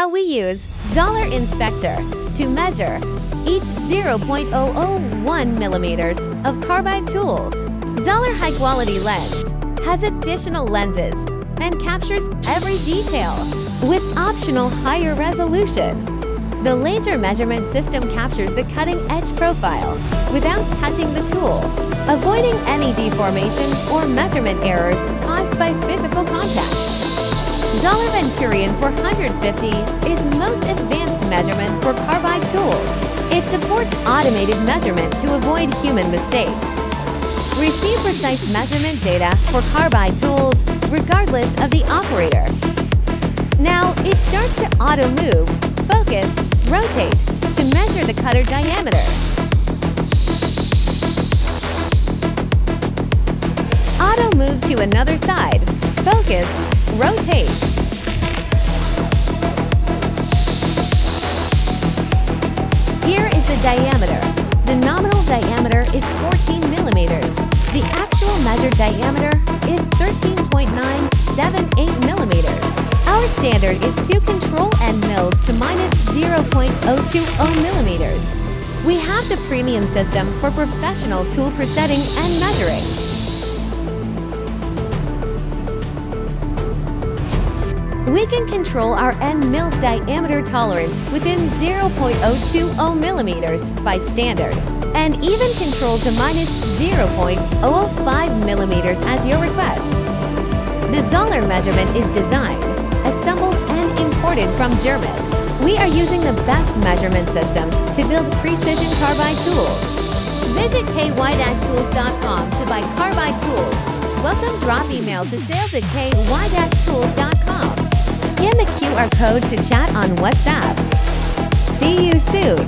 how we use Zoller inspector to measure each 0.001 millimeters of carbide tools. Zoller high-quality lens has additional lenses and captures every detail with optional higher resolution. The laser measurement system captures the cutting-edge profile without touching the tool, avoiding any deformation or measurement errors caused by physical contact. Zoller Venturion 450 is most advanced measurement for carbide tools. It supports automated measurement to avoid human mistakes. Receive precise measurement data for carbide tools regardless of the operator. Now it starts to auto-move, focus, rotate to measure the cutter diameter. Auto-move to another side, focus, rotate. Here is the diameter. The nominal diameter is 14 millimeters. The actual measured diameter is 13.978 millimeters. Our standard is to control end mills to minus 0.020 millimeters. We have the premium system for professional tool presetting and measuring. We can control our end mill's diameter tolerance within 0.020 millimeters by standard, and even control to minus 0.005 millimeters as your request. The Zoller measurement is designed, assembled, and imported from Germany. We are using the best measurement system to build precision carbide tools. Visit ky-tools.com to buy carbide tools. Welcome drop email to sales@ky-tools.com. Scan the QR code to chat on WhatsApp. See you soon!